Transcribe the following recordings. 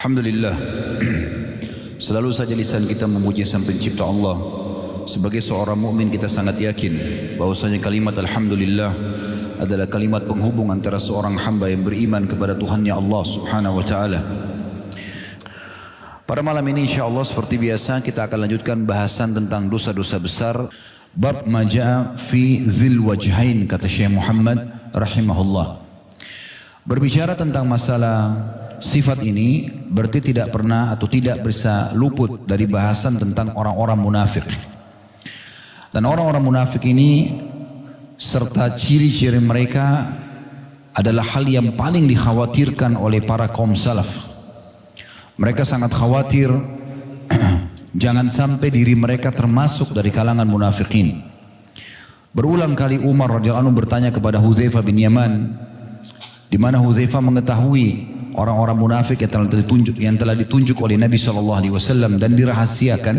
Alhamdulillah. Selalu saja lisan kita memuji Sang Pencipta Allah. Sebagai seorang mukmin kita sangat yakin bahwasanya kalimat Alhamdulillah adalah kalimat penghubung antara seorang hamba yang beriman kepada Tuhannya Allah Subhanahu wa taala. Pada malam ini insyaallah seperti biasa kita akan lanjutkan bahasan tentang dosa-dosa besar. Bab ma jaa fi dzil wajhain, kata Syekh Muhammad rahimahullah. Berbicara tentang masalah sifat ini berarti tidak pernah atau tidak bisa luput dari bahasan tentang orang-orang munafik. Dan orang-orang munafik ini serta ciri-ciri mereka adalah hal yang paling dikhawatirkan oleh para kaum salaf. Mereka sangat khawatir jangan sampai diri mereka termasuk dari kalangan munafikin. Berulang kali Umar radhiyallahu anhu bertanya kepada Hudzaifah bin Yaman, di mana Hudzaifah mengetahui orang-orang munafik yang telah ditunjuk oleh Nabi SAW dan dirahasiakan.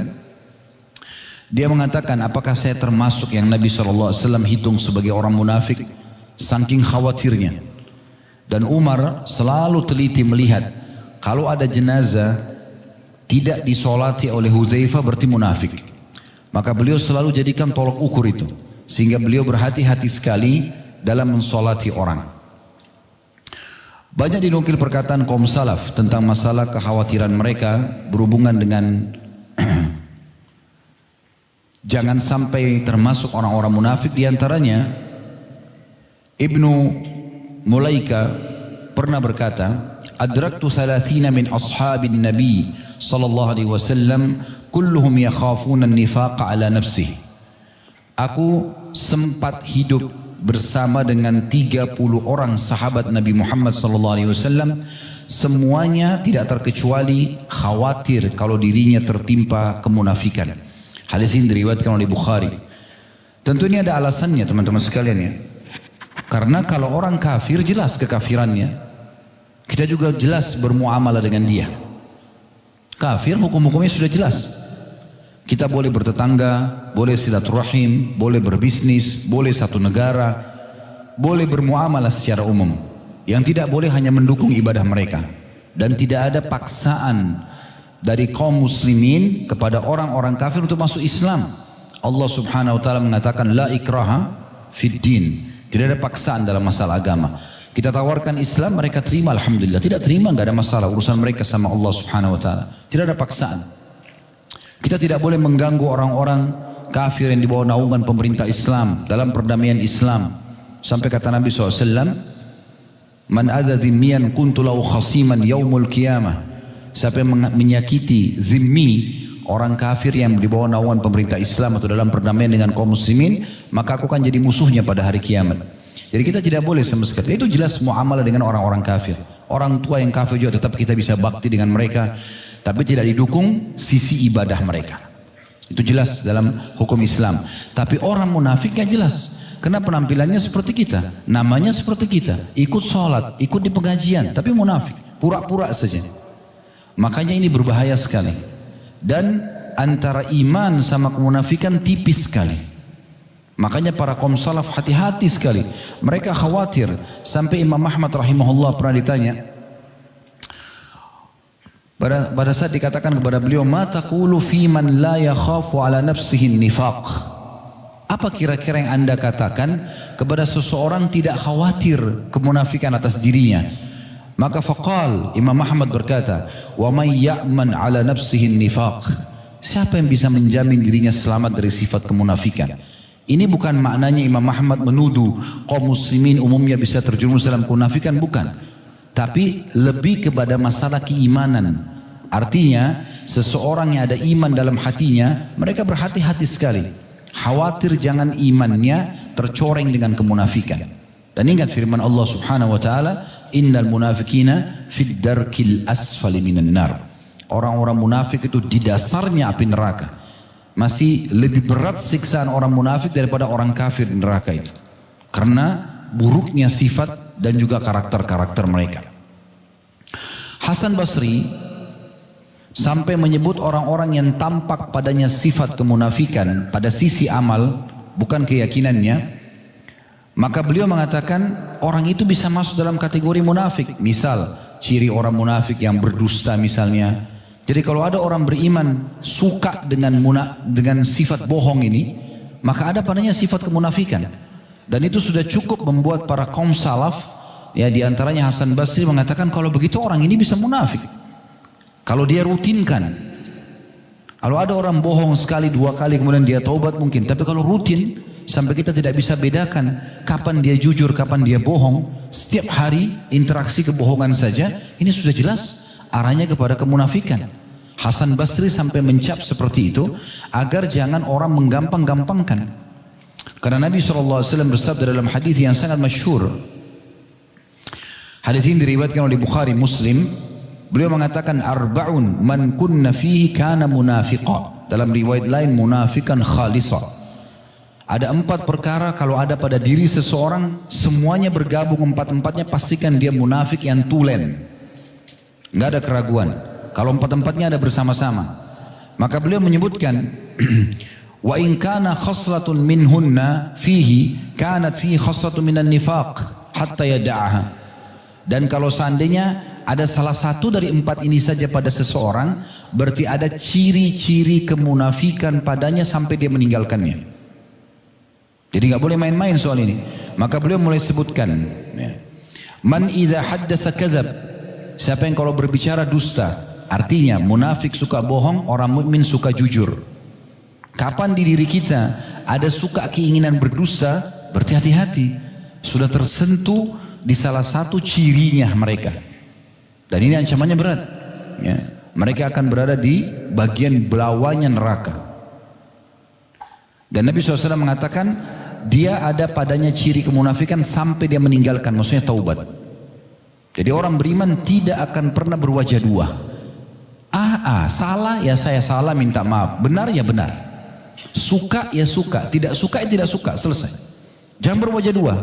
Dia mengatakan, apakah saya termasuk yang Nabi SAW hitung sebagai orang munafik? Saking khawatirnya. Dan Umar selalu teliti melihat, kalau ada jenazah tidak disolati oleh Hudzaifah berarti munafik. Maka beliau selalu jadikan tolok ukur itu. Sehingga beliau berhati-hati sekali dalam mensolati orang. Banyak dinukil perkataan kaum salaf tentang masalah kekhawatiran mereka berhubungan dengan jangan sampai termasuk orang-orang munafik. Di antaranya Ibnu Mulaika pernah berkata, adraktu 30 min ashabin Nabi sallallahu alaihi wasallam kulluhum yakhafuna an-nifaqa ala nafsihi. Aku sempat hidup bersama dengan 30 orang sahabat Nabi Muhammad SAW, semuanya tidak terkecuali khawatir kalau dirinya tertimpa kemunafikan. Hadis ini diriwayatkan oleh Bukhari. Tentu ini ada alasannya teman-teman sekalian ya. Karena kalau orang kafir jelas kekafirannya, kita juga jelas bermuamalah dengan dia. Kafir hukum-hukumnya sudah jelas. Kita boleh bertetangga, boleh silaturahim, boleh berbisnis, boleh satu negara, boleh bermuamalah secara umum. Yang tidak boleh hanya mendukung ibadah mereka. Dan tidak ada paksaan dari kaum muslimin kepada orang-orang kafir untuk masuk Islam. Allah Subhanahu wa taala mengatakan la ikraha fid din. Tidak ada paksaan dalam masalah agama. Kita tawarkan Islam, mereka terima, alhamdulillah. Tidak terima, enggak ada masalah, urusan mereka sama Allah Subhanahu wa taala. Tidak ada paksaan. Kita tidak boleh mengganggu orang-orang kafir yang di bawah naungan pemerintah Islam dalam perdamaian Islam. Sampai kata Nabi SAW, man adza dhimmiyan kuntu lahu khasiman yaumul qiyamah. Siapa yang menyakiti zimmi, orang kafir yang di bawah naungan pemerintah Islam atau dalam perdamaian dengan kaum muslimin, maka aku akan jadi musuhnya pada hari kiamat. Jadi kita tidak boleh sama sekali. Itu jelas muamalah dengan orang-orang kafir. Orang tua yang kafir juga tetap kita bisa bakti dengan mereka, tapi tidak didukung sisi ibadah mereka. Itu jelas dalam hukum Islam. Tapi orang munafik gak jelas. Karena penampilannya seperti kita, namanya seperti kita, ikut sholat, ikut di pengajian, tapi munafik, pura-pura saja. Makanya ini berbahaya sekali. Dan antara iman sama kemunafikan tipis sekali. Makanya para kaum salaf hati-hati sekali. Mereka khawatir. Sampai Imam Ahmad rahimahullah pernah ditanya. Pada saat dikatakan kepada beliau, ma taqulu fi man la yakhafu ala nafsihi nifaq. Apa kira-kira yang anda katakan kepada seseorang tidak khawatir kemunafikan atas dirinya? Maka faqal, Imam Ahmad berkata, wa may ya'man ala nafsihi nifaq. Siapa yang bisa menjamin dirinya selamat dari sifat kemunafikan? Ini bukan maknanya Imam Ahmad menuduh kaum muslimin umumnya bisa terjerumus dalam kemunafikan, bukan. Tapi lebih kepada masalah keimanan. Artinya seseorang yang ada iman dalam hatinya, mereka berhati-hati sekali. Khawatir jangan imannya tercoreng dengan kemunafikan. Dan ingat firman Allah Subhanahu wa taala, innal munafiqina fid darkil asfali minan nar. Orang-orang munafik itu di dasarnya api neraka. Masih lebih berat siksaan orang munafik daripada orang kafir di neraka itu. Karena buruknya sifat dan juga karakter-karakter mereka. Hasan Basri sampai menyebut orang-orang yang tampak padanya sifat kemunafikan pada sisi amal, bukan keyakinannya. Maka beliau mengatakan orang itu bisa masuk dalam kategori munafik. Misal ciri orang munafik yang berdusta misalnya. Jadi kalau ada orang beriman suka dengan sifat bohong ini, maka ada padanya sifat kemunafikan. Dan itu sudah cukup membuat para kaum salaf, ya diantaranya Hasan Basri mengatakan kalau begitu orang ini bisa munafik. Kalau dia rutinkan. Kalau ada orang bohong sekali, dua kali kemudian dia taubat mungkin. Tapi kalau rutin sampai kita tidak bisa bedakan kapan dia jujur, kapan dia bohong. Setiap hari interaksi kebohongan saja, ini sudah jelas arahnya kepada kemunafikan. Hasan Basri sampai mencap seperti itu agar jangan orang menggampang-gampangkan. Karena Nabi SAW bersabda dalam hadis yang sangat masyhur. Hadis ini diriwayatkan oleh Bukhari Muslim. Beliau mengatakan arba'un man kunna fihi kana munafiqa. Dalam riwayat lain munafikan khalisa. Ada 4 perkara kalau ada pada diri seseorang, semuanya bergabung 4-empatnya, pastikan dia munafik yang tulen. Enggak ada keraguan. Kalau 4-empatnya ada bersama-sama. Maka beliau menyebutkan wa in kana khaslatun minhunna fihi kanat fihi khaslatun minan nifaq hatta yada'aha. Dan kalau seandainya ada salah satu dari 4 ini saja pada seseorang, berarti ada ciri-ciri kemunafikan padanya sampai dia meninggalkannya. Jadi nggak boleh main-main soal ini. Maka beliau mulai sebutkan, ya. Man idza haddatsa kadzab. Siapa yang kalau berbicara dusta, artinya munafik suka bohong, orang mukmin suka jujur. Kapan di diri kita ada suka keinginan berdusta, berarti hati-hati. Sudah tersentuh di salah satu cirinya mereka. Dan ini ancamannya berat. Ya. Mereka akan berada di bagian bawahnya neraka. Dan Nabi SAW mengatakan, dia ada padanya ciri kemunafikan sampai dia meninggalkan, maksudnya taubat. Jadi orang beriman tidak akan pernah berwajah dua. Salah ya saya salah, minta maaf. Benar ya benar. Suka ya suka, tidak suka ya tidak suka, selesai. Jangan berwajah dua.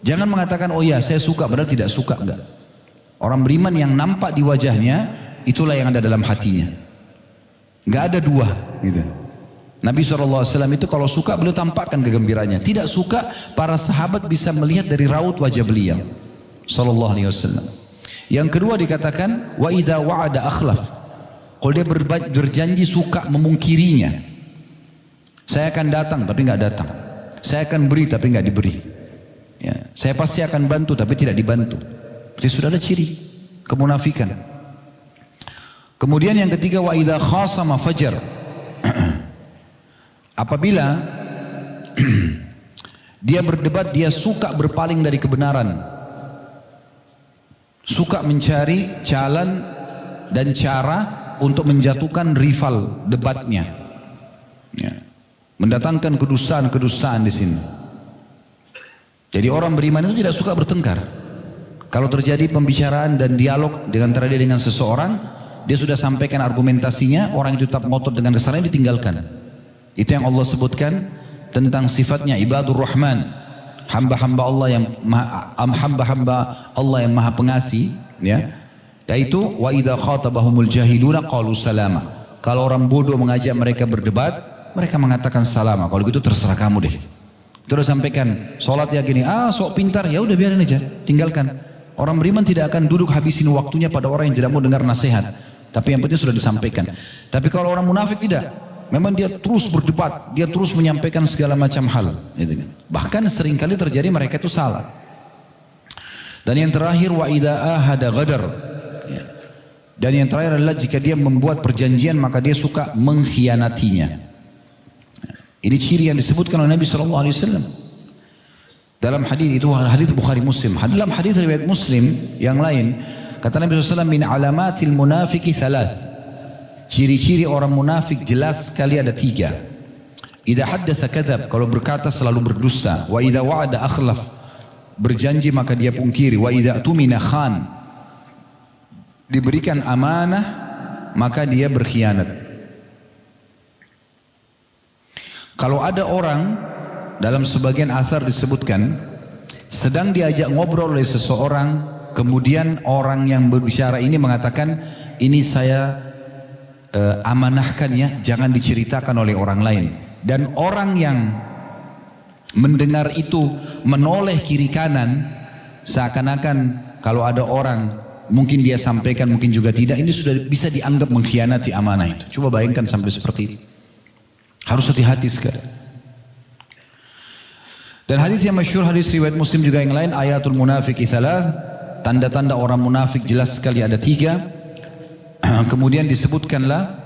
Jangan mengatakan oh ya saya suka padahal tidak suka, enggak. Orang beriman yang nampak di wajahnya, itulah yang ada dalam hatinya. Nggak ada dua. Gitu. Nabi SAW itu kalau suka beliau tampakkan kegembiranya. Tidak suka, para sahabat bisa melihat dari raut wajah beliau. SAW. Yang kedua dikatakan, wa idza wa'ada akhlaf. Kalau dia berjanji suka memungkirinya. Saya akan datang tapi nggak datang. Saya akan beri tapi nggak diberi. Ya. Saya pasti akan bantu tapi tidak dibantu. Jadi sudah ada ciri kemunafikan. Kemudian yang ketiga wa idza khasama fajar. Apabila dia berdebat, dia suka berpaling dari kebenaran. Suka mencari jalan dan cara untuk menjatuhkan rival debatnya. Ya. Mendatangkan kedustaan-kedustaan di sini. Jadi orang beriman itu tidak suka bertengkar. Kalau terjadi pembicaraan dan dialog antara dia dengan seseorang, dia sudah sampaikan argumentasinya, orang itu tetap ngotot dengan kesalahan, ditinggalkan. Itu yang Allah sebutkan tentang sifatnya ibadur rahman, hamba-hamba Allah yang maha pengasih, ya. Yaitu wa idza khatabahumul jahiluna qalu salama. Kalau orang bodoh mengajak mereka berdebat, mereka mengatakan salama. Kalau gitu terserah kamu deh. Terus sampaikan sholat ya gini, sok pintar, ya udah biarin aja, tinggalkan. Orang beriman tidak akan duduk habisin waktunya pada orang yang tidak mau dengar nasihat. Tapi yang penting sudah disampaikan. Tapi kalau orang munafik tidak. Memang dia terus berdebat. Dia terus menyampaikan segala macam hal. Bahkan seringkali terjadi mereka itu salah. Dan yang terakhir wa idza ahada ghadar. Dan yang terakhir adalah jika dia membuat perjanjian maka dia suka mengkhianatinya. Ini ciri yang disebutkan oleh Nabi SAW. Dalam hadis itu, hadis Bukhari Muslim. Dalam hadis riwayat Muslim yang lain, kata Nabi SAW, min alamatil munafiki thalath. Ciri-ciri orang munafik jelas sekali ada 3. Idza haddatsa kadzab, kalau berkata selalu berdusta. Wa idza wa'ada akhlaf, berjanji maka dia pungkiri. Wa idza tumina khan, diberikan amanah maka dia berkhianat. Kalau ada orang, dalam sebagian athar disebutkan, sedang diajak ngobrol oleh seseorang, kemudian orang yang berbicara ini mengatakan, ini saya amanahkan ya, jangan diceritakan oleh orang lain. Dan orang yang mendengar itu menoleh kiri kanan, seakan-akan kalau ada orang mungkin dia sampaikan, mungkin juga tidak. Ini sudah bisa dianggap mengkhianati amanah itu. Coba bayangkan sampai seperti itu. Harus hati-hati sekali. Dan hadis yang masyhur, hadis riwayat Muslim juga yang lain, ayatul munafiqi thalath, tanda-tanda orang munafik jelas sekali ada 3. Kemudian disebutkanlah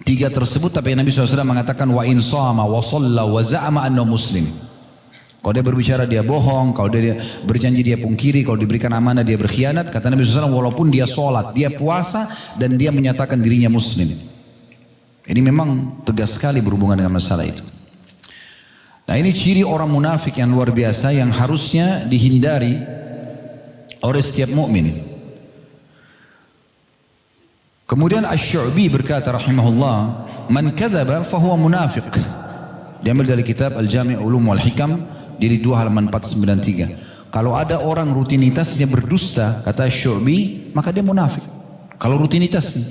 3 tersebut, tapi Nabi SAW mengatakan wa in shama wa shalla wa za'ama annahu muslim. Kalau dia berbicara dia bohong, kalau dia berjanji dia pungkiri, kalau diberikan amanah dia berkhianat. Kata Nabi SAW, walaupun dia sholat, dia puasa, dan dia menyatakan dirinya muslim. Ini memang tegas sekali berhubungan dengan masalah itu. Nah, ini ciri orang munafik yang luar biasa yang harusnya dihindari oleh setiap mukmin. Kemudian Asy-Syu'bi berkata rahimahullah, man kadzaba fahuwa munafiq. Diambil dari kitab Al-Jami' Ulum wal Hikam, jilid 2 halaman 493. Kalau ada orang rutinitasnya berdusta, kata Asy-Syu'bi, maka dia munafik. Kalau rutinitasnya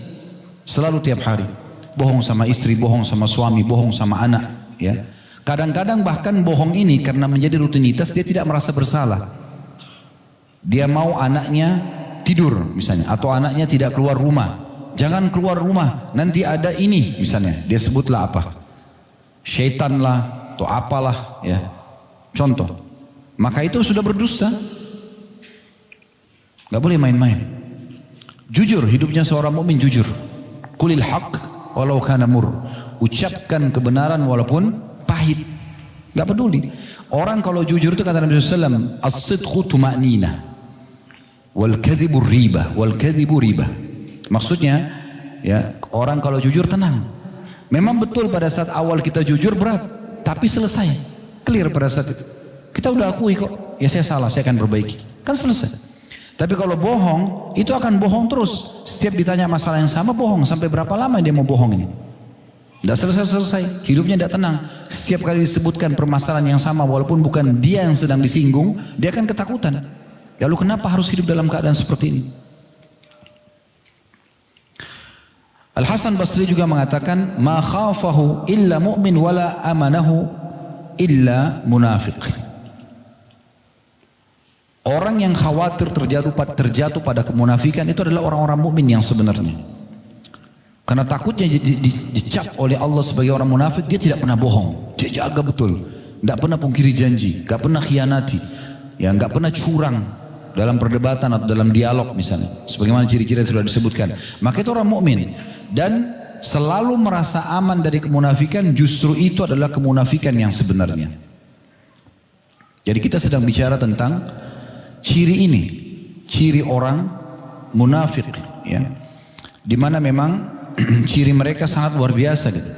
selalu tiap hari bohong sama istri, bohong sama suami, bohong sama anak, ya. Kadang-kadang bahkan bohong ini karena menjadi rutinitas dia tidak merasa bersalah. Dia mau anaknya tidur misalnya, atau anaknya tidak keluar rumah. Jangan keluar rumah, nanti ada ini misalnya. Dia sebutlah apa? Syaitan lah, atau apalah ya. Contoh. Maka itu sudah berdusta. Gak boleh main-main. Jujur, hidupnya seorang mukmin jujur. Qulil haqq walau kana mur. Ucapkan kebenaran walaupun pahit, gak peduli. Orang kalau jujur itu kata Nabi SAW, as-sidqu tuma'nina, wal kadhibu riba, wal kadhibu riba. Maksudnya, ya orang kalau jujur tenang. Memang betul pada saat awal kita jujur berat, tapi selesai, clear pada saat itu. Kita udah akui kok, ya saya salah, saya akan perbaiki, kan selesai. Tapi kalau bohong, itu akan bohong terus. Setiap ditanya masalah yang sama bohong, sampai berapa lama dia mau bohong ini? Tidak selesai-selesai, hidupnya tidak tenang. Setiap kali disebutkan permasalahan yang sama, walaupun bukan dia yang sedang disinggung, dia akan ketakutan. Lalu kenapa harus hidup dalam keadaan seperti ini? Al-Hasan Basri juga mengatakan, ma khafahu illa mu'min wala amanahu illa munafiq. Orang yang khawatir terjatuh pada kemunafikan itu adalah orang-orang mukmin yang sebenarnya. Karena takutnya dicap oleh Allah sebagai orang munafik, dia tidak pernah bohong, dia jaga betul, tidak pernah pungkiri janji, tidak pernah khianati, ya tidak pernah curang dalam perdebatan atau dalam dialog misalnya, sebagaimana ciri-ciri yang sudah disebutkan. Maka itu orang mukmin dan selalu merasa aman dari kemunafikan. Justru itu adalah kemunafikan yang sebenarnya. Jadi kita sedang bicara tentang ciri ini, ciri orang munafik, ya, di mana memang ciri mereka sangat luar biasa gitu.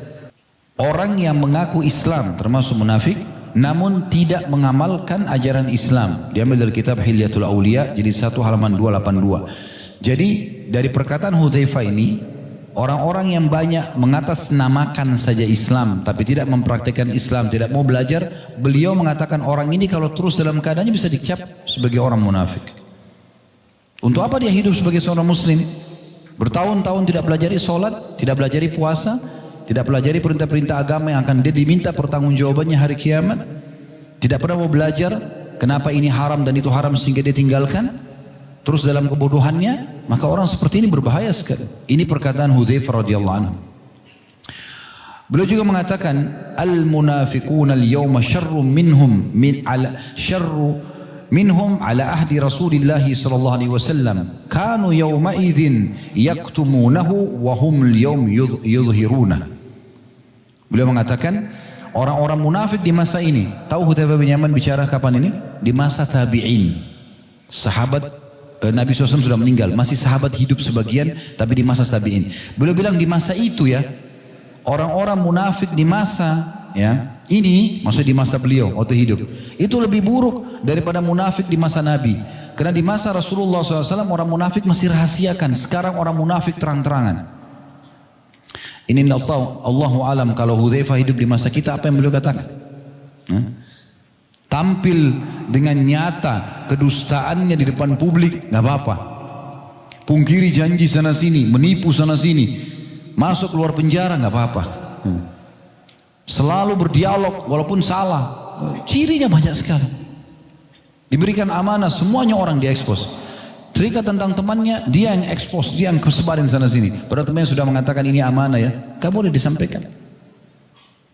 Orang yang mengaku Islam termasuk munafik, namun tidak mengamalkan ajaran Islam. Diambil dari kitab Hilyatul Auliya, jilid 1 halaman 282. Jadi dari perkataan Hudzaifah ini, orang-orang yang banyak mengatasnamakan saja Islam, tapi tidak mempraktikkan Islam, tidak mau belajar, beliau mengatakan orang ini kalau terus dalam keadaannya bisa dicap sebagai orang munafik. Untuk apa dia hidup sebagai seorang muslim? Bertahun-tahun tidak pelajari sholat, tidak pelajari puasa, tidak pelajari perintah-perintah agama yang akan dia diminta pertanggungjawabannya hari kiamat. Tidak pernah mau belajar kenapa ini haram dan itu haram sehingga dia tinggalkan. Terus dalam kebodohannya, maka orang seperti ini berbahaya sekali. Ini perkataan Hudzaifah radhiyallahu anhu. Beliau juga mengatakan, al-munafiquna al-yawma syarrun minhum ala ahdi Rasulillah sallallahu alaihi wasallam kanu yawma idzin yaktumunahu wa hum al-yawm yudhhiruna. Beliau mengatakan orang-orang munafik di masa ini, tahu Hudzaifah bin Yaman bicara kapan ini? Di masa tabi'in. Sahabat Nabi SAW sudah meninggal, masih sahabat hidup sebagian, tapi di masa tabi'in. Beliau bilang di masa itu ya, orang-orang munafik di masa ya ini, maksudnya di masa beliau waktu hidup, itu lebih buruk daripada munafik di masa Nabi. Karena di masa Rasulullah SAW orang munafik masih rahasiakan. Sekarang orang munafik terang-terangan. Ini Allahu alam kalau Hudzaifah hidup di masa kita, apa yang beliau katakan? Tampil dengan nyata kedustaannya di depan publik, nggak apa-apa. Pungkiri janji sana sini, menipu sana sini, masuk keluar penjara nggak apa-apa. Selalu berdialog walaupun salah. Cirinya banyak sekali. Diberikan amanah, semuanya orang diekspos. Cerita tentang temannya, dia yang expose, dia yang sebarin sana sini. Padahal temannya sudah mengatakan ini amanah ya, gak boleh disampaikan.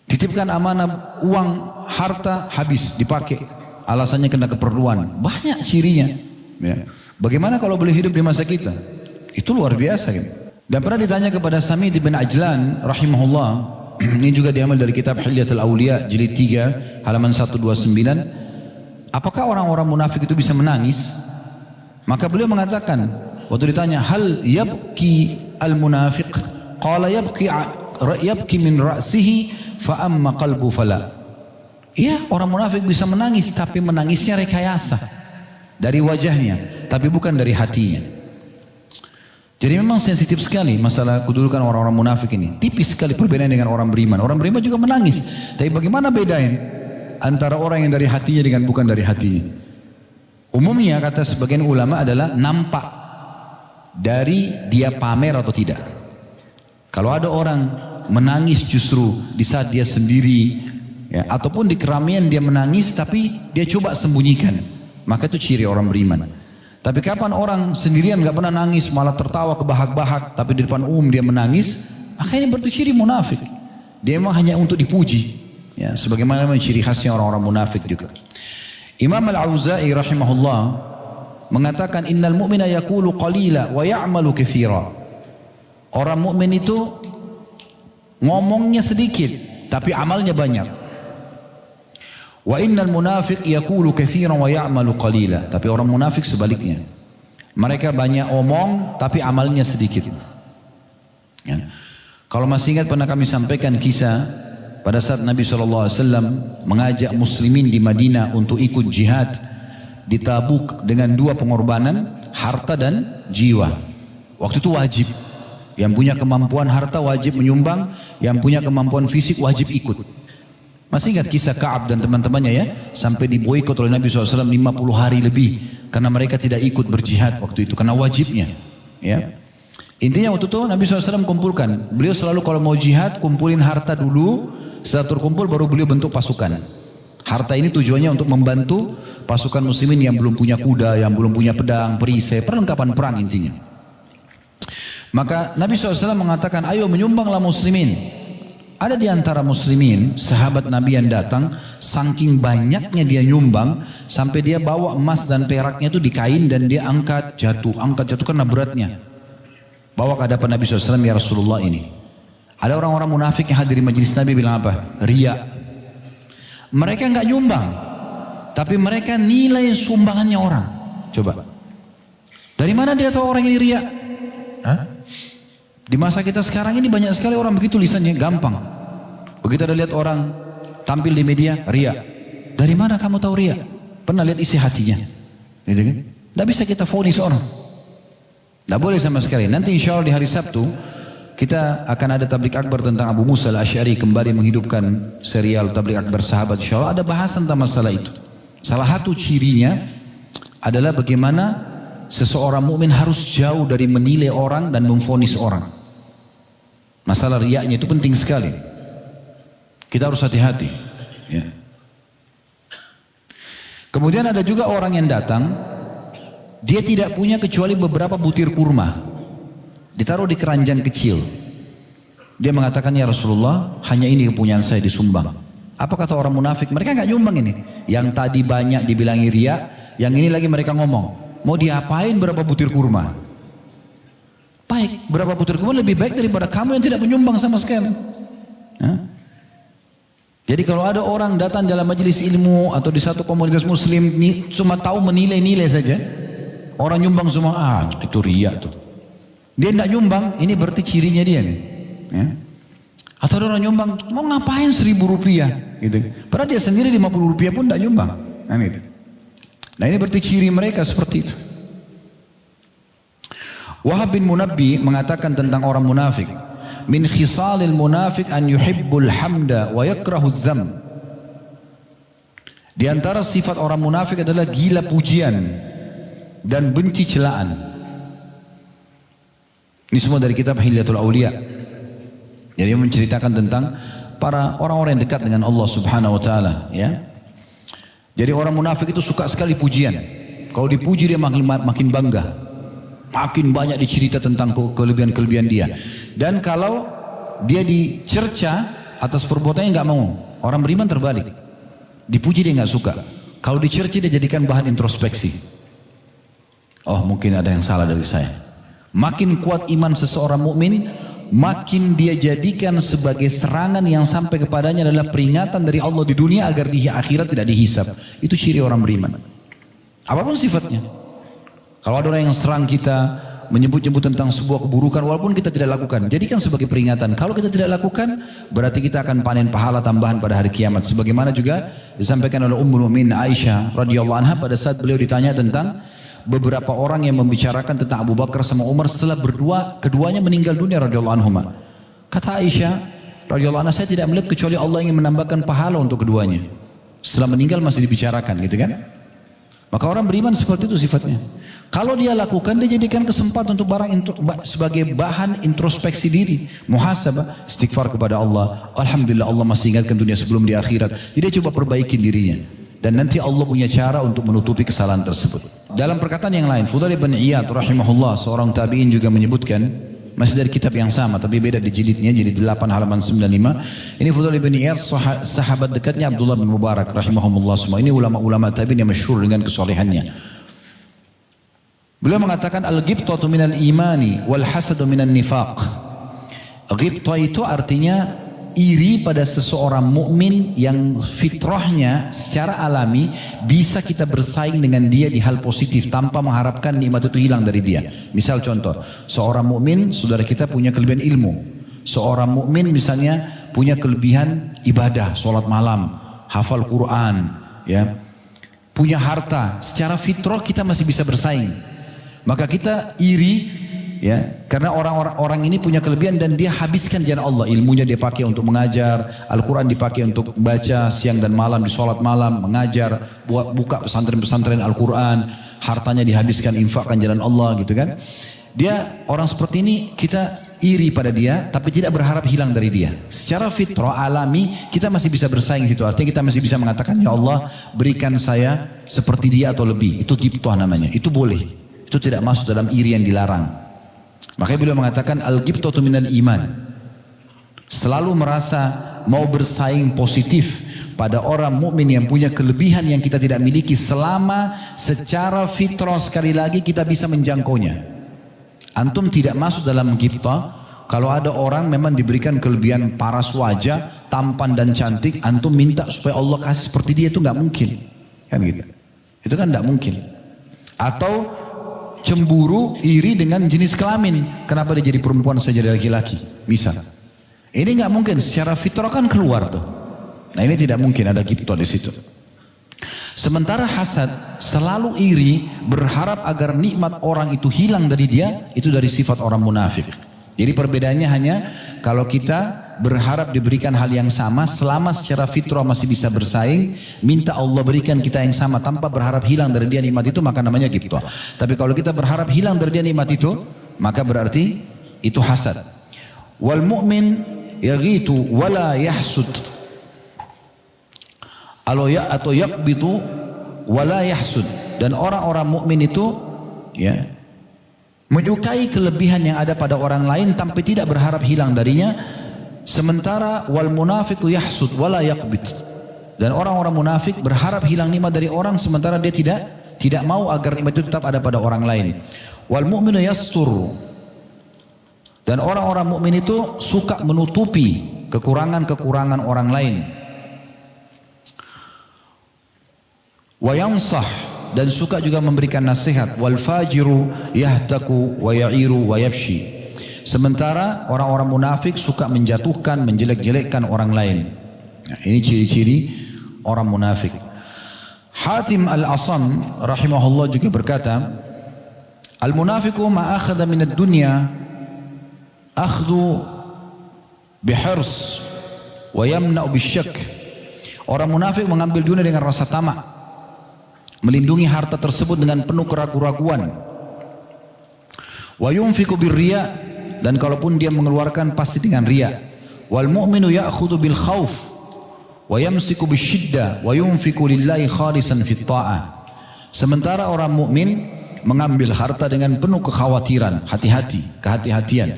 Titipkan amanah, uang, harta, habis, dipakai. Alasannya kena keperluan. Banyak cirinya. Ya. Bagaimana kalau boleh hidup di masa kita? Itu luar biasa. Gitu. Dan pernah ditanya kepada Samit bin Ajlan, rahimahullah. Ini juga diambil dari kitab Hilyatul Awliya, jilid 3, halaman 129. Apakah orang-orang munafik itu bisa menangis? Maka beliau mengatakan, waktu ditanya, hal yabki al-munafiq? Qala yabki min ra'sihi fa amma qalbu fala. Iya, orang munafik bisa menangis, tapi menangisnya rekayasa dari wajahnya, tapi bukan dari hatinya. Jadi memang sensitif sekali masalah kedudukan orang-orang munafik ini. Tipis sekali perbedaan dengan orang beriman. Orang beriman juga menangis, tapi bagaimana bedain antara orang yang dari hatinya dengan bukan dari hatinya? Umumnya kata sebagian ulama adalah nampak dari dia pamer atau tidak. Kalau ada orang menangis justru di saat dia sendiri, ya, ataupun di keramaian dia menangis tapi dia coba sembunyikan, maka itu ciri orang beriman. Tapi kapan orang sendirian gak pernah nangis, malah tertawa kebahak-bahak, tapi di depan umum dia menangis, maka ini berarti ciri munafik. Dia memang hanya untuk dipuji, ya, sebagaimana ciri khasnya orang-orang munafik juga. Imam Al-Auza'i rahimahullah mengatakan innal mu'mina yaqulu qalila wa ya'malu katsira. Orang mukmin itu ngomongnya sedikit tapi amalnya banyak. Wa innal munafiq yaqulu katsiran wa ya'malu qalila. Tapi orang munafik sebaliknya. Mereka banyak omong tapi amalnya sedikit. Ya. Kalau masih ingat pernah kami sampaikan kisah pada saat Nabi SAW mengajak muslimin di Madinah untuk ikut jihad di Tabuk dengan 2 pengorbanan, harta dan jiwa. Waktu itu wajib. Yang punya kemampuan harta wajib menyumbang, yang punya kemampuan fisik wajib ikut. Masih ingat kisah Ka'ab dan teman-temannya ya? Sampai diboikot oleh Nabi SAW 50 hari lebih. Karena mereka tidak ikut berjihad waktu itu, karena wajibnya. Ya. Intinya waktu itu Nabi SAW kumpulkan. Beliau selalu kalau mau jihad kumpulin harta dulu. Setelah terkumpul baru beliau bentuk pasukan. Harta ini tujuannya untuk membantu pasukan muslimin yang belum punya kuda, yang belum punya pedang, perisai, perlengkapan perang intinya. Maka Nabi SAW mengatakan, ayo menyumbanglah muslimin. Ada di antara muslimin, sahabat Nabi yang datang, saking banyaknya dia nyumbang, sampai dia bawa emas dan peraknya itu di kain dan dia angkat jatuh karena beratnya. Bawa ke hadapan Nabi SAW, ya Rasulullah ini. Ada orang-orang munafik yang hadir di majelis Nabi bilang apa? Riya. Mereka enggak nyumbang, tapi mereka nilai sumbangannya orang. Coba. Dari mana dia tahu orang ini riya? Hah? Di masa kita sekarang ini banyak sekali orang begitu lisannya, gampang. Begitu ada lihat orang tampil di media, riya. Dari mana kamu tahu riya? Pernah lihat isi hatinya? Gitu kan? Tidak bisa kita vonis orang. Tidak boleh sama sekali. Nanti insya Allah di hari Sabtu kita akan ada tablik akbar tentang Abu Musa al-Asy'ari, kembali menghidupkan serial tablik akbar sahabat. Insya Allah ada bahasan tentang masalah itu. Salah satu cirinya adalah bagaimana seseorang mukmin harus jauh dari menilai orang dan memvonis orang. Masalah riyaknya itu penting sekali. Kita harus hati-hati. Ya. Kemudian ada juga orang yang datang, dia tidak punya kecuali beberapa butir kurma. Ditaruh di keranjang kecil. Dia mengatakan, ya Rasulullah, hanya ini kepunyaan saya disumbang. Apa kata orang munafik? Mereka nggak nyumbang ini. Yang tadi banyak dibilangi riya, yang ini lagi mereka ngomong, mau diapain berapa butir kurma? Baik, berapa butir kurma lebih baik daripada kamu yang tidak menyumbang sama sekali. Hah? Jadi kalau ada orang datang dalam majelis ilmu atau di satu komunitas muslim cuma tahu menilai-nilai saja, orang nyumbang semua, itu riya tuh. Dia tidak nyumbang, ini berarti cirinya dia nih. Ya. Atau ada orang nyumbang, mau ngapain 1.000 rupiah? Gitu. Padahal dia sendiri 50 rupiah pun tidak nyumbang. Nah ini berarti ciri mereka seperti itu. Wahab bin Munabbi mengatakan tentang orang munafik. Min khisalil munafik an yuhibbul hamda wa yakrahu dzam. Di antara sifat orang munafik adalah gila pujian dan benci celaan. Ini semua dari kitab Hilyatul Awliya. Jadi menceritakan tentang para orang-orang yang dekat dengan Allah Subhanahu wa taala, ya. Jadi orang munafik itu suka sekali pujian. Kalau dipuji dia makin bangga. makin banyak dicerita tentang kelebihan-kelebihan dia. Dan kalau dia dicerca atas perbuatannya nggak mau. Orang beriman terbalik. Dipuji dia nggak suka. Kalau dicerca dia jadikan bahan introspeksi. Oh mungkin ada yang salah dari saya. Makin kuat iman seseorang mukmin, makin dia jadikan sebagai serangan yang sampai kepadanya adalah peringatan dari Allah di dunia agar di akhirat tidak dihisab. Itu ciri orang beriman. Apapun sifatnya. Kalau ada orang yang serang kita, menyebut-nyebut tentang sebuah keburukan walaupun kita tidak lakukan, jadikan sebagai peringatan. Kalau kita tidak lakukan, berarti kita akan panen pahala tambahan pada hari kiamat. Sebagaimana juga disampaikan oleh Ummul Mukminin Aisyah radhiyallahu anha pada saat beliau ditanya tentang beberapa orang yang membicarakan tentang Abu Bakar sama Umar setelah keduanya meninggal dunia radhiyallahu anhuma. Kata Aisyah radhiyallahu anha, saya tidak melihat kecuali Allah ingin menambahkan pahala untuk keduanya. Setelah meninggal masih dibicarakan, gitu kan? Maka orang beriman seperti itu sifatnya. Kalau dia lakukan, dia jadikan kesempatan untuk sebagai bahan introspeksi diri, muhasabah, istighfar kepada Allah. Alhamdulillah Allah masih ingatkan dunia sebelum di akhirat. Jadi dia coba perbaiki dirinya. Dan nanti Allah punya cara untuk menutupi kesalahan tersebut. Dalam perkataan yang lain, Fudail bin Iyad rahimahullah, seorang tabi'in juga menyebutkan, masih dari kitab yang sama tapi beda di jilidnya, jilid 8 halaman 95. Ini Fudail bin Iyad, sahabat dekatnya Abdullah bin Mubarak rahimahumullah semua. Ini ulama-ulama tabi'in yang masyhur dengan kesolehannya. Beliau mengatakan al-ghibtatu minal imani wal hasadu minan nifaq. Ghibtah itu artinya iri pada seseorang mukmin yang fitrahnya secara alami bisa kita bersaing dengan dia di hal positif tanpa mengharapkan nikmat itu hilang dari dia. Misal contoh, seorang mukmin saudara kita punya kelebihan ilmu. Seorang mukmin misalnya punya kelebihan ibadah, sholat malam, hafal Quran, ya. Punya harta, secara fitrah kita masih bisa bersaing. Maka kita iri, ya, karena orang-orang ini punya kelebihan dan dia habiskan jalan Allah. Ilmunya dia pakai untuk mengajar, Al-Quran dipakai untuk baca siang dan malam, di sholat malam, mengajar, buka pesantren-pesantren Al-Quran, hartanya dihabiskan, infakkan jalan Allah, gitu kan. Dia orang seperti ini kita iri pada dia, tapi tidak berharap hilang dari dia. Secara fitrah alami kita masih bisa bersaing situ. Artinya kita masih bisa mengatakan, ya Allah berikan saya seperti dia atau lebih. Itu ghibtah namanya. Itu boleh. Itu tidak masuk dalam iri yang dilarang. Makanya beliau mengatakan al-ghibtatu minal iman. Selalu merasa mau bersaing positif pada orang mukmin yang punya kelebihan yang kita tidak miliki selama secara fitrah sekali lagi kita bisa menjangkaunya. Antum tidak masuk dalam ghibtah kalau ada orang memang diberikan kelebihan paras wajah, tampan dan cantik, antum minta supaya Allah kasih seperti dia, itu nggak mungkin. Kan gitu. Itu kan nggak mungkin. Atau cemburu, iri dengan jenis kelamin. Kenapa dia jadi perempuan saja dari laki-laki? Misal. Ini nggak mungkin. Secara fitrah kan keluar tuh. Nah ini tidak mungkin ada ghibtah di situ. Sementara hasad, selalu iri, berharap agar nikmat orang itu hilang dari dia, itu dari sifat orang munafik. Jadi perbedaannya hanya kalau kita berharap diberikan hal yang sama, selama secara fitrah masih bisa bersaing, minta Allah berikan kita yang sama tanpa berharap hilang dari dia nikmat itu, maka namanya ghibtah. Tapi kalau kita berharap hilang dari dia nikmat itu, maka berarti itu hasad. Wal mu'min yaghitu wala yahsud. Atau yakbitu wala yahsud. Dan orang-orang mukmin itu, ya, menyukai kelebihan yang ada pada orang lain tapi tidak berharap hilang darinya. Sementara wal munafiqu yahsud wala yaqbit. Dan orang-orang munafik berharap hilang nikmat dari orang sementara dia tidak mau agar nikmat itu tetap ada pada orang lain. Wal mu'minu yastur. Dan orang-orang mukmin itu suka menutupi kekurangan-kekurangan orang lain. Wa yansah, dan suka juga memberikan nasihat. Wal fajiru yahtaku wa ya'iru wa yabshi. Sementara orang-orang munafik suka menjatuhkan, menjelek-jelekkan orang lain. Nah, ini ciri-ciri orang munafik. Hatim al-Asam rahimahullah juga berkata, al-munafiqu ma akhadha min ad-dunya akhdhu bihirs wa yamna'u bisyak. Orang munafik mengambil dunia dengan rasa tamak, melindungi harta tersebut dengan penuh keraguan-raguan. Wa yunfiqu birriya, dan kalaupun dia mengeluarkan pasti dengan riya. Wal mu'minu ya'khudhu bil khauf wa yamsiku bisyiddah wa yunfiqu lillahi khalisan fit ta'ah. Sementara orang mukmin mengambil harta dengan penuh kekhawatiran, kehati-hatian.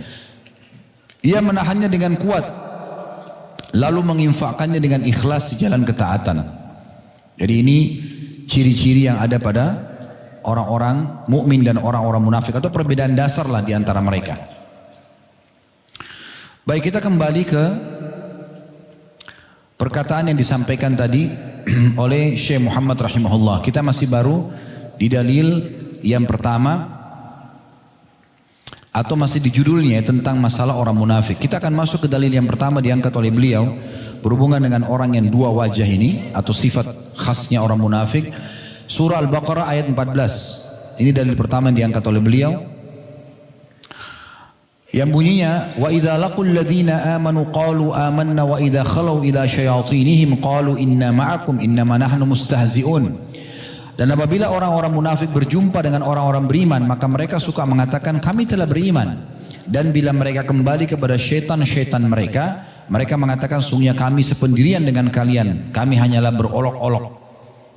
Ia menahannya dengan kuat, lalu menginfakkannya dengan ikhlas di jalan ketaatan. Jadi ini ciri-ciri yang ada pada orang-orang mukmin dan orang-orang munafik, atau perbedaan dasar lah di antara mereka. Baik, kita kembali ke perkataan yang disampaikan tadi oleh Syekh Muhammad rahimahullah. Kita masih baru di dalil yang pertama, atau masih di judulnya tentang masalah orang munafik. Kita akan masuk ke dalil yang pertama diangkat oleh beliau berhubungan dengan orang yang dua wajah ini, atau sifat khasnya orang munafik. Surah Al-Baqarah ayat 14. Ini dalil pertama yang diangkat oleh beliau, yang bunyinya, wa idza laqul ladzina amanu qalu amanna wa idza khalau ila syayatinihim qalu inna ma'akum innama nahnu mustahzi'un. Dan apabila orang-orang munafik berjumpa dengan orang-orang beriman, maka mereka suka mengatakan kami telah beriman. Dan bila mereka kembali kepada syaitan-syaitan mereka, mereka mengatakan sungguhnya kami sependirian dengan kalian, kami hanyalah berolok-olok.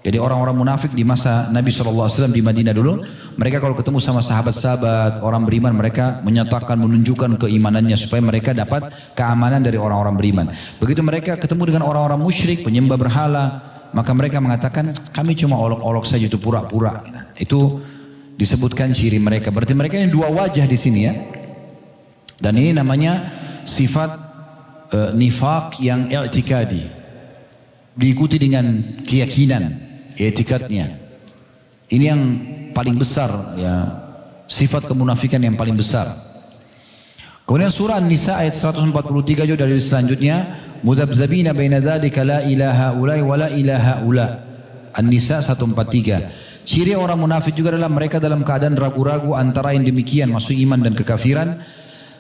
Jadi orang-orang munafik di masa Nabi SAW di Madinah dulu, mereka kalau ketemu sama sahabat-sahabat orang beriman, mereka menyatakan, menunjukkan keimanannya supaya mereka dapat keamanan dari orang-orang beriman. Begitu mereka ketemu dengan orang-orang musyrik, penyembah berhala, maka mereka mengatakan kami cuma olok-olok saja, itu pura-pura. Itu disebutkan ciri mereka. Berarti mereka ini dua wajah di sini ya. Dan ini namanya sifat nifaq yang i'tikadi, diikuti dengan keyakinan, i'tikadnya. Ini yang paling besar ya, sifat kemunafikan yang paling besar. Kemudian surah An-Nisa ayat 143 juga dari selanjutnya, mudabzabina baina dzalika la ilaha ulai wa la ilaha ula. An-Nisa 143. Ciri orang munafik juga adalah mereka dalam keadaan ragu-ragu antara yang demikian, masuk iman dan kekafiran,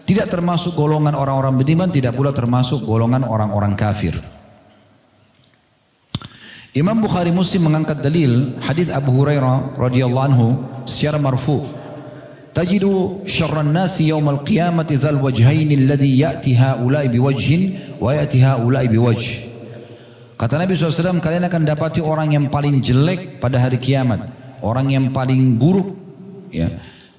tidak termasuk golongan orang-orang beriman, tidak pula termasuk golongan orang-orang kafir. Imam Bukhari Muslim mengangkat dalil hadis Abu Hurairah radhiyallahu anhu secara marfu. Tajidu syarran nasi yaumal qiyamati dzal wajhaini alladhi ya'ti haula'i biwajhin wa ya'ti haula'i biwajh. Kata Nabi SAW, kalian akan dapati orang yang paling jelek pada hari kiamat, orang yang paling buruk ya,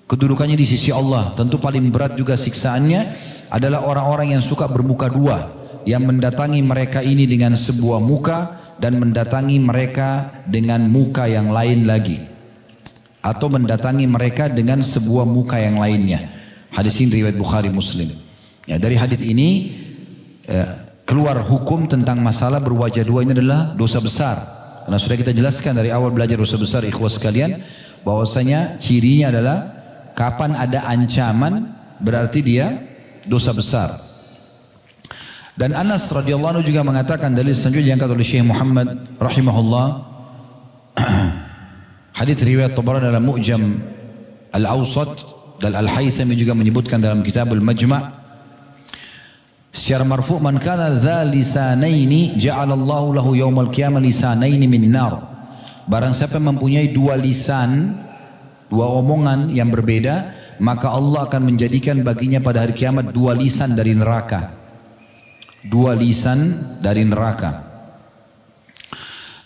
kedudukannya di sisi Allah, tentu paling berat juga siksaannya, adalah orang-orang yang suka bermuka dua, yang mendatangi mereka ini dengan sebuah muka dan mendatangi mereka dengan muka yang lain lagi, atau mendatangi mereka dengan sebuah muka yang lainnya. Hadis ini riwayat Bukhari Muslim. Ya, dari hadis ini keluar hukum tentang masalah berwajah dua ini adalah dosa besar. Karena sudah kita jelaskan dari awal belajar dosa besar, ikhwas sekalian, bahwasanya cirinya adalah kapan ada ancaman berarti dia dosa besar. Dan Anas radhiyallahu anhu juga mengatakan, dalil selanjutnya diangkat oleh Syekh Muhammad rahimahullah, hadits riwayat Tabarani dalam Mu'jam Al-Awsat, dan Al-Haythami juga menyebutkan dalam Kitab Al-Majma' secara marfu', man kana dza lisanaini ja'alallahu lahu yaumal qiyamah lisanaini min nar. Barang siapa mempunyai dua lisan, dua omongan yang berbeda, maka Allah akan menjadikan baginya pada hari kiamat dua lisan dari neraka. Dua lisan dari neraka.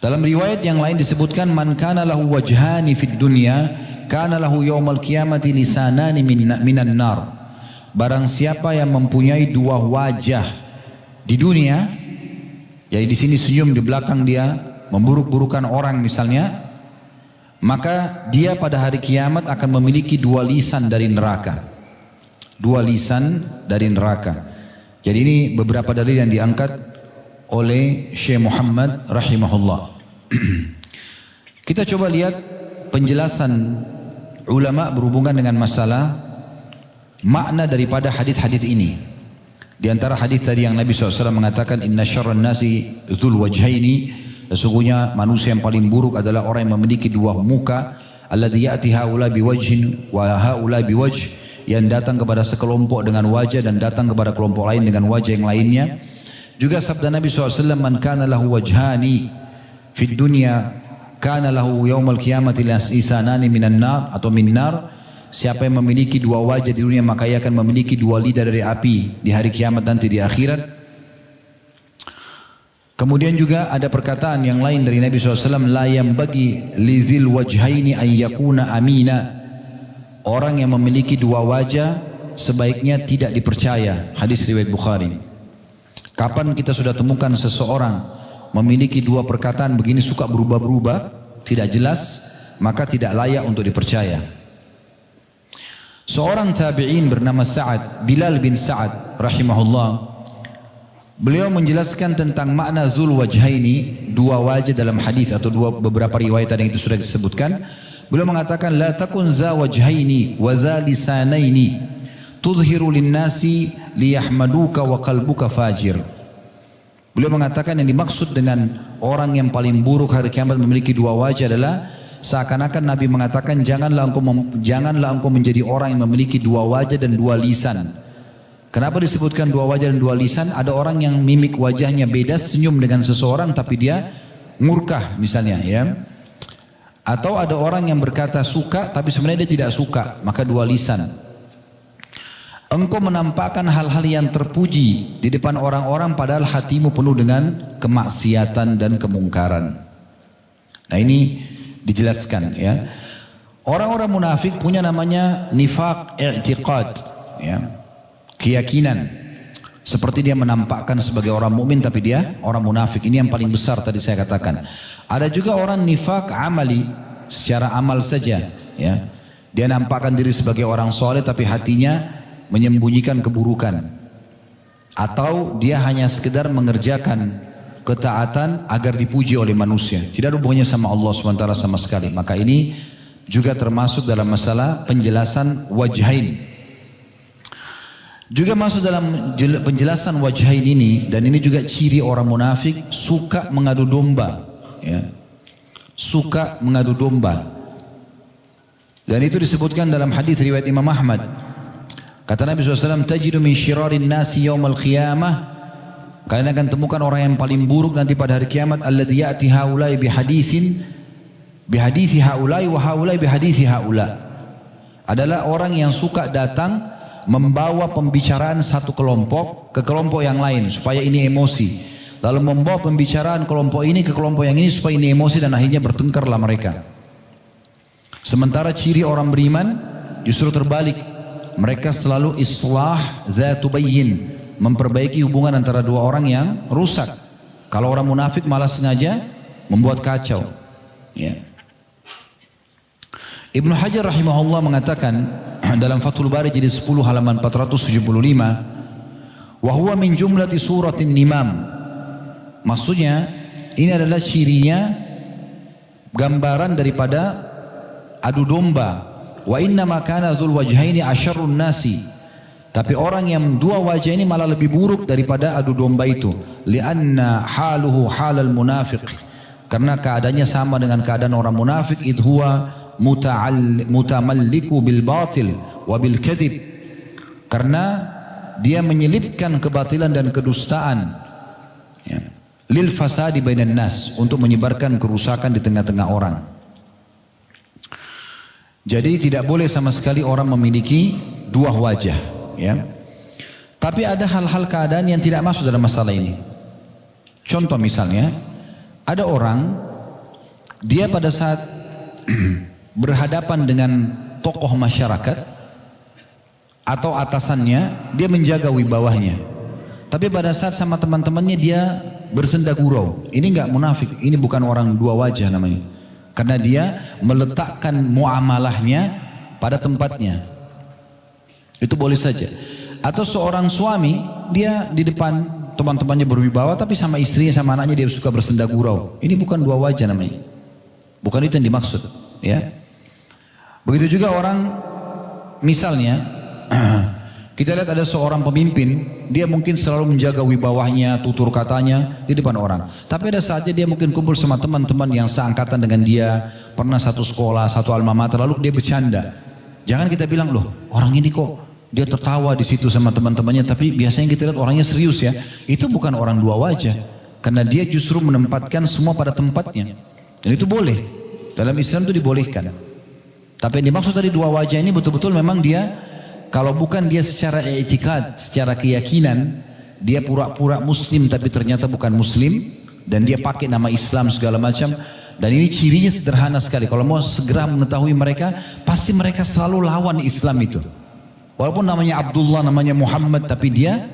Dalam riwayat yang lain disebutkan, man kana lahu wajhani fid dunya kana lahu yaumal qiyamati lisanani minan nar. Barang siapa yang mempunyai dua wajah di dunia, jadi di sini senyum, di belakang dia memburuk-burukan orang misalnya, maka dia pada hari kiamat akan memiliki dua lisan dari neraka. Dua lisan dari neraka. Jadi ini beberapa dalil yang diangkat oleh Syekh Muhammad rahimahullah. Kita coba lihat penjelasan ulama berhubungan dengan masalah makna daripada hadis-hadis ini. Di antara hadis tadi yang Nabi SAW mengatakan, inna syarran nasi dzul wajhaini, sesungguhnya manusia yang paling buruk adalah orang yang memiliki dua muka, alladzi ya'ti haula biwajhin wa haula biwajh, yang datang kepada sekelompok dengan wajah dan datang kepada kelompok lain dengan wajah yang lainnya. Juga sabda Nabi SAW, man kana lahu wajhani fid dunya kana lahu yaumal qiyamati lisanani minan nar atau min nar. Siapa yang memiliki dua wajah di dunia, maka ia akan memiliki dua lidah dari api di hari kiamat nanti di akhirat. Kemudian juga ada perkataan yang lain dari Nabi SAW, la yambagi lizil wajhaini an yakuna amina. orang yang memiliki dua wajah sebaiknya tidak dipercaya. Hadis riwayat Bukhari. Kapan kita sudah temukan seseorang memiliki dua perkataan begini suka berubah-berubah, tidak jelas, maka tidak layak untuk dipercaya. Seorang tabi'in bernama Sa'ad, Bilal bin Sa'ad rahimahullah, beliau menjelaskan tentang makna dzul wajhaini, dua wajah dalam hadis atau beberapa riwayat yang itu sudah disebutkan. Beliau mengatakan la takun za wajhaini wa za lisanaini tudhiru linnasi liyahmaduka wa qalbuka fajir. Beliau mengatakan yang dimaksud dengan orang yang paling buruk hari kiamat memiliki dua wajah adalah seakan-akan Nabi mengatakan janganlah engkau menjadi orang yang memiliki dua wajah dan dua lisan. Kenapa disebutkan dua wajah dan dua lisan? Ada orang yang mimik wajahnya beda, senyum dengan seseorang tapi dia murkah misalnya, ya. Atau ada orang yang berkata suka tapi sebenarnya dia tidak suka, maka dua lisan. Engkau menampakkan hal-hal yang terpuji di depan orang-orang padahal hatimu penuh dengan kemaksiatan dan kemungkaran. Nah ini dijelaskan, ya. Orang-orang munafik punya namanya nifaq i'tiqad, ya. Keyakinan. Seperti dia menampakkan sebagai orang mukmin tapi dia orang munafik. Ini yang paling besar tadi saya katakan. Ada juga orang nifaq amali, secara amal saja, ya. Dia nampakkan diri sebagai orang soleh tapi hatinya menyembunyikan keburukan. Atau dia hanya sekedar mengerjakan ketaatan agar dipuji oleh manusia. Tidak ada hubungannya sama Allah SWT sama sekali. Maka ini juga termasuk dalam masalah penjelasan wajhain. Juga masuk dalam penjelasan wajhain ini, dan ini juga ciri orang munafik, suka mengadu domba, ya. Suka mengadu domba. Dan itu disebutkan dalam hadis riwayat Imam Ahmad. Kata Nabi SAW, tajidu min syirarin nasi yaumal qiyamah, kalian akan temukan orang yang paling buruk nanti pada hari kiamat, alladzi ya'ti haulai bihadithi haulai wa haulai bihadithi haula. Adalah orang yang suka datang membawa pembicaraan satu kelompok ke kelompok yang lain supaya ini emosi. Lalu membawa pembicaraan kelompok ini ke kelompok yang ini supaya ini emosi, dan akhirnya bertengkarlah mereka. Sementara ciri orang beriman justru terbalik. Mereka selalu islah dzatu bayyin, memperbaiki hubungan antara dua orang yang rusak. Kalau orang munafik malah sengaja membuat kacau, ya. Ibnu Hajar rahimahullah mengatakan dalam Fathul Bari jilid 10 halaman 475, wa huwa min jumlati suratin nimam. Maksudnya ini adalah cirinya gambaran daripada adu domba. Wa inna ma kana dzul wajhaini asyarrun nasi. Tapi orang yang dua wajah ini malah lebih buruk daripada adu domba itu. Lianna haluhu halal munafiq. Karena keadaannya sama dengan keadaan orang munafik. Idh huwa mutamalliku bil batil wa bil kadhib. Karena dia menyelipkan kebatilan dan kedustaan, ya, lil fasadi bainan nas, untuk menyebarkan kerusakan di tengah-tengah orang. Jadi tidak boleh sama sekali orang memiliki dua wajah, ya. Tapi ada hal-hal keadaan yang tidak masuk dalam masalah ini. Contoh misalnya, ada orang dia pada saat berhadapan dengan tokoh masyarakat atau atasannya, dia menjaga wibawahnya. Tapi pada saat sama teman-temannya dia bersenda gurau. Ini enggak munafik, ini bukan orang dua wajah namanya. Karena dia meletakkan muamalahnya pada tempatnya. Itu boleh saja. Atau seorang suami, dia di depan teman-temannya berwibawa, tapi sama istrinya sama anaknya dia suka bersenda gurau. Ini bukan dua wajah namanya. Bukan itu yang dimaksud, ya. Begitu juga orang, misalnya kita lihat ada seorang pemimpin, dia mungkin selalu menjaga wibawahnya, tutur katanya di depan orang. Tapi ada saatnya dia mungkin kumpul sama teman-teman yang seangkatan dengan dia, pernah satu sekolah, satu alma mater, lalu dia bercanda. Jangan kita bilang, loh orang ini kok dia tertawa di situ sama teman-temannya, tapi biasanya kita lihat orangnya serius, ya. Itu bukan orang dua wajah, karena dia justru menempatkan semua pada tempatnya. Dan itu boleh, dalam Islam itu dibolehkan. Tapi yang dimaksud tadi dua wajah ini betul-betul memang dia, kalau bukan dia secara i'tikad, secara keyakinan, dia pura-pura muslim tapi ternyata bukan muslim, dan dia pakai nama Islam segala macam, Dan ini cirinya sederhana sekali. Kalau mau segera mengetahui mereka, pasti mereka selalu lawan Islam itu. Walaupun namanya Abdullah, namanya Muhammad, tapi dia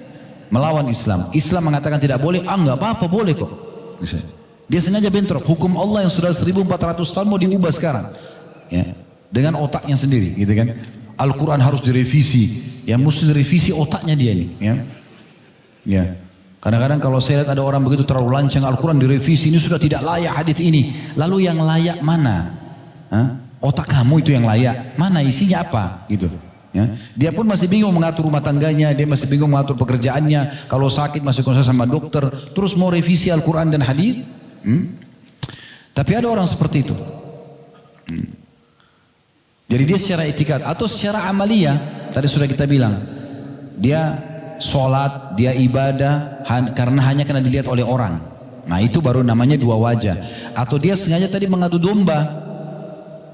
melawan Islam. Islam mengatakan tidak boleh, nggak apa-apa, boleh kok. Dia sengaja bentrok. Hukum Allah yang sudah 1400 tahun mau diubah sekarang. Ya, dengan otaknya sendiri, gitu kan. Al-Quran harus direvisi. Yang mesti direvisi otaknya dia ini. Ya. Kadang-kadang kalau saya lihat ada orang begitu terlalu lancang, Al-Quran direvisi, ini sudah tidak layak hadis ini. Lalu yang layak mana? Otak kamu itu yang layak. Mana isinya apa? Gitu. Ya. Dia pun masih bingung mengatur rumah tangganya, dia masih bingung mengatur pekerjaannya. Kalau sakit masih konsul sama dokter, terus mau revisi Al-Quran dan hadis. Tapi ada orang seperti itu. Jadi dia secara etikat atau secara amalia, tadi sudah kita bilang, dia sholat, dia ibadah karena dilihat oleh orang. Nah itu baru namanya dua wajah. Atau dia sengaja tadi mengadu domba,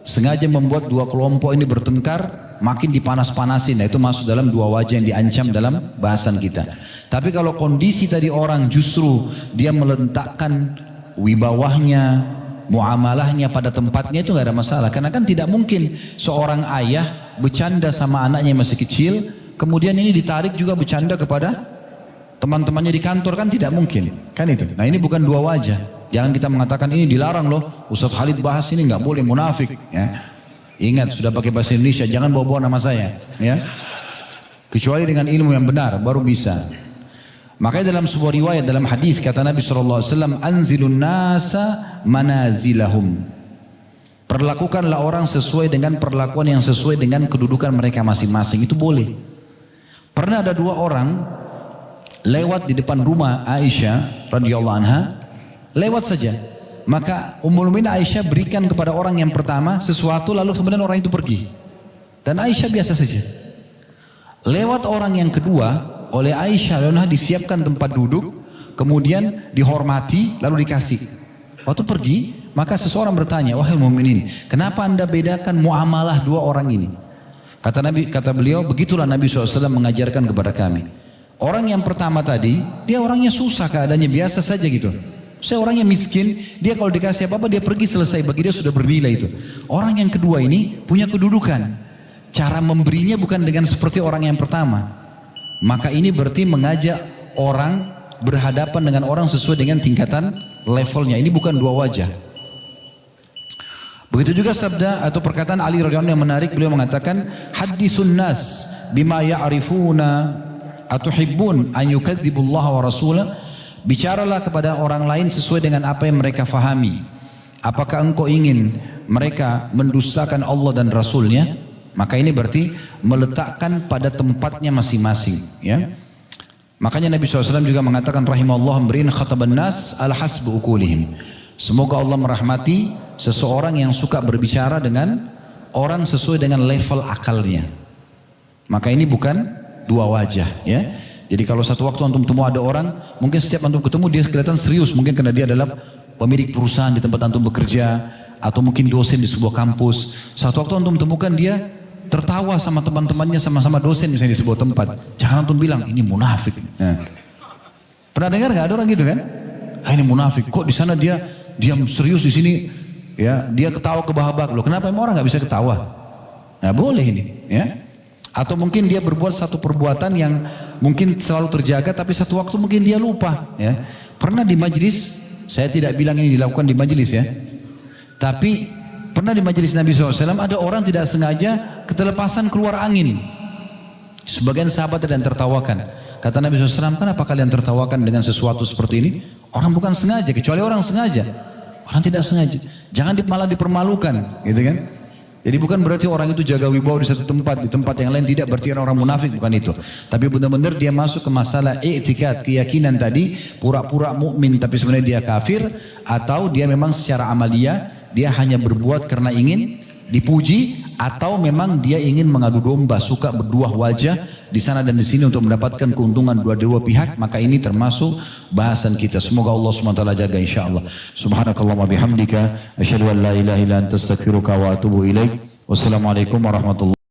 sengaja membuat dua kelompok ini bertengkar, makin dipanas-panasin. Nah itu masuk dalam dua wajah yang diancam dalam bahasan kita. Tapi kalau kondisi tadi orang justru dia meletakkan wibawahnya, muamalahnya pada tempatnya, itu nggak ada masalah. Karena kan tidak mungkin seorang ayah bercanda sama anaknya yang masih kecil, kemudian ini ditarik juga bercanda kepada teman-temannya di kantor, kan tidak mungkin. Kan itu. Nah ini bukan dua wajah. Jangan kita mengatakan ini dilarang loh. Ustaz Khalid bahas ini nggak boleh, munafik. Ya. Ingat sudah pakai bahasa Indonesia, jangan bawa-bawa nama saya. Ya. Kecuali dengan ilmu yang benar baru bisa. Makanya dalam sebuah riwayat dalam hadis kata Nabi SAW, anzilun nasa manazilahum. Perlakukanlah orang sesuai dengan perlakuan yang sesuai dengan kedudukan mereka masing-masing. Itu boleh. Pernah ada dua orang lewat di depan rumah Aisyah radhiyallahu anha, lewat saja. Maka Ummul Mukminin Aisyah berikan kepada orang yang pertama sesuatu, lalu kemudian orang itu pergi. Dan Aisyah biasa saja. Lewat orang yang kedua, oleh Aisyah radhiyallahu anha disiapkan tempat duduk, kemudian dihormati, lalu dikasih. Waktu pergi, maka seseorang bertanya, wahai mukminin, kenapa anda bedakan muamalah dua orang ini? Kata beliau, begitulah Nabi SAW mengajarkan kepada kami. Orang yang pertama tadi, dia orangnya susah keadaannya, biasa saja gitu. Saya orangnya miskin, dia kalau dikasih apa-apa dia pergi selesai, bagi dia sudah bernilai itu. Orang yang kedua ini punya kedudukan. Cara memberinya bukan dengan seperti orang yang pertama. Maka ini berarti mengajak orang berhadapan dengan orang sesuai dengan tingkatan levelnya. Ini bukan dua wajah. Begitu juga sabda atau perkataan Ali radhiyallahu anhu yang menarik, beliau mengatakan, haditsun nas bima ya'rifuna atuhibbun an yukadzibullaha wa rasulah. Bicaralah kepada orang lain sesuai dengan apa yang mereka fahami. Apakah engkau ingin mereka mendustakan Allah dan Rasulnya? Maka ini berarti meletakkan pada tempatnya masing-masing. Ya. Makanya Nabi SAW juga mengatakan rahimahullah memberiin khataban nas al-hasbu ukulihim. Semoga Allah merahmati seseorang yang suka berbicara dengan orang sesuai dengan level akalnya. Maka ini bukan dua wajah. Ya. Jadi kalau satu waktu antum temu ada orang, mungkin setiap antum ketemu dia kelihatan serius. Mungkin karena dia adalah pemilik perusahaan di tempat antum bekerja. Atau mungkin dosen di sebuah kampus. Satu waktu antum temukan dia tertawa sama teman-temannya sama-sama dosen misalnya di sebuah tempat. Jangan antum bilang, ini munafik. Nah. Pernah dengar gak ada orang gitu kan? Ini munafik. Kok di sana dia diam serius, di sini ya dia ketawa kebahak-bahak. Loh kenapa emang orang gak bisa ketawa? Nah boleh ini. Ya. Atau mungkin dia berbuat satu perbuatan yang mungkin selalu terjaga, tapi satu waktu mungkin dia lupa. Ya. Pernah di majelis, saya tidak bilang ini dilakukan di majelis ya, tapi pernah di majelis Nabi SAW ada orang tidak sengaja ketelepasan keluar angin. Sebagian sahabat ada yang tertawakan. Kata Nabi SAW, kenapa kalian tertawakan dengan sesuatu seperti ini? Orang bukan sengaja, kecuali orang sengaja. Orang tidak sengaja. Jangan malah dipermalukan, gitu kan? Jadi bukan berarti orang itu jaga wibawa di satu tempat, di tempat yang lain tidak, berarti orang munafik, bukan itu. Tapi benar-benar dia masuk ke masalah i'tikad, keyakinan tadi, pura-pura mukmin tapi sebenarnya dia kafir, atau dia memang secara amalia dia hanya berbuat karena ingin dipuji, atau memang dia ingin mengadu domba, suka berdua wajah di sana dan di sini untuk mendapatkan keuntungan dua-dua pihak. Maka ini termasuk bahasan kita. Semoga Allah SWT jaga insyaallah. Subhanakallahumma bihamdika asyhadu an la ilaha illa anta astaghfiruka wa atubu ilaik. Wassalamualaikum warahmatullahi